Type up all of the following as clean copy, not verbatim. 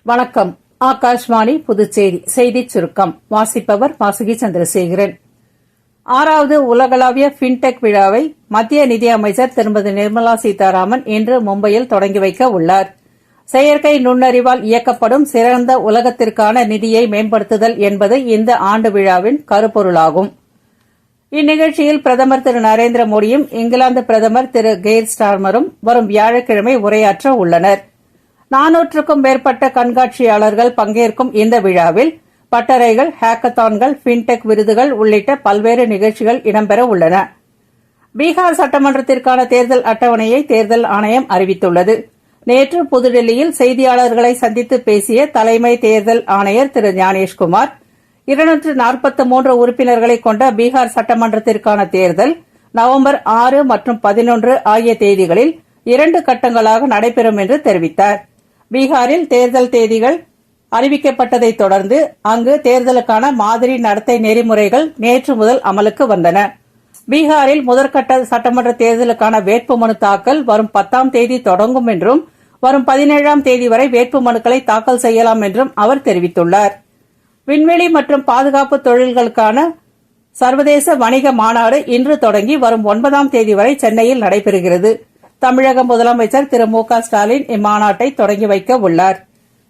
வணக்கம். ஆகாஷ்வாணி புதுச்சேரி செய்திச் சுருக்கம் வாசிப்பவர் வாசுகி சந்திரசேகரன். 6வது உலகளாவிய ஃபின்டெக் விழாவை மத்திய நிதியமைச்சர் திருமதி நிர்மலா சீதாராமன் இன்று மும்பையில் தொடங்கி வைக்க உள்ளார். செயற்கை நுண்ணறிவால் இயக்கப்படும் சிறந்த உலகத்திற்கான நிதியை மேம்படுத்துதல் என்பது இந்த ஆண்டு விழாவின் கருப்பொருளாகும். இந்நிகழ்ச்சியில் பிரதமர் திரு நரேந்திர மோடியும் இங்கிலாந்து பிரதமர் திரு கெய்ர் ஸ்டார்மரும் வரும் வியாழக்கிழமை உரையாற்ற உள்ளனர். 400க்கும் மேற்பட்ட கண்காட்சியாளர்கள் பங்கேற்கும் இந்த விழாவில் பட்டறைகள், ஹேக்கத்தான்கள், ஃபின்டெக் விருதுகள் உள்ளிட்ட பல்வேறு நிகழ்ச்சிகள் இடம்பெற உள்ளன. பீகார் சட்டமன்றத்திற்கான தேர்தல் அட்டவணையை தேர்தல் ஆணையம் அறிவித்துள்ளது. நேற்று புதுடில்லியில் செய்தியாளர்களை சந்தித்து பேசிய தலைமை தேர்தல் ஆணையர் திரு ஞானேஷ்குமார், 243 உறுப்பினர்களை கொண்ட பீகார் சட்டமன்றத்திற்கான தேர்தல் நவம்பர் 6 மற்றும் 11 ஆகிய தேதிகளில் 2 கட்டங்களாக நடைபெறும் என்று தெரிவித்தார். பீகாரில் தேர்தல் தேதிகள் அறிவிக்கப்பட்டதைத் தொடர்ந்து அங்கு தேர்தலுக்கான மாதிரி நடத்தை நெறிமுறைகள் நேற்று முதல் அமலுக்கு வந்தன. பீகாரில் முதற்கட்ட சட்டமன்ற தேர்தலுக்கான வேட்புமனு தாக்கல் வரும் 10ஆம் தேதி தொடங்கும் என்றும் வரும் 17ஆம் தேதி வரை வேட்புமனுக்களை தாக்கல் செய்யலாம் என்றும் அவர் தெரிவித்துள்ளார். விண்வெளி மற்றும் பாதுகாப்பு தொழில்களுக்கான சர்வதேச வணிக மாநாடு இன்று தொடங்கி வரும் 9ஆம் தேதி வரை சென்னையில் நடைபெறுகிறது. தமிழக முதலமைச்சர் திரு மு க ஸ்டாலின் இம்மாநாட்டை தொடங்கி வைக்க உள்ளார்.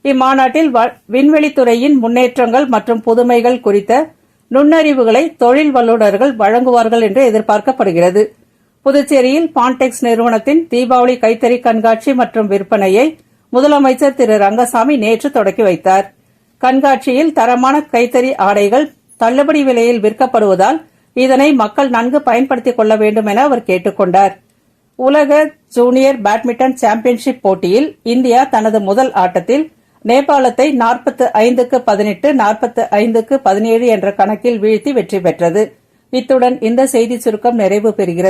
இம்மாநாட்டில் விண்வெளித்துறையின் முன்னேற்றங்கள் மற்றும் புதுமைகள் குறித்த நுண்ணறிவுகளை தொழில் வல்லுநர்கள் வழங்குவார்கள் என்று எதிர்பார்க்கப்படுகிறது. புதுச்சேரியில் பான்டெக்ஸ் நிறுவனத்தின் தீபாவளி கைத்தறி கண்காட்சி மற்றும் விற்பனையை முதலமைச்சர் திரு ரங்கசாமி நேற்று தொடக்கி வைத்தார். கண்காட்சியில் தரமான கைத்தறி ஆடைகள் தள்ளுபடி விலையில் விற்கப்படுவதால் இதனை மக்கள் நன்கு பயன்படுத்திக் கொள்ள வேண்டும் என அவர் கேட்டுக் கொண்டார். உலக ஜூனியர் பேட்மிண்டன் சாம்பியன்ஷிப் போட்டியில் இந்தியா தனது முதல் ஆட்டத்தில் நேபாளத்தை 45-18, 45-17 என்ற கணக்கில் வீழ்த்தி வெற்றி பெற்றது. இத்துடன் இந்த செய்திச் சுருக்கம் நிறைவு பெறுகிறது.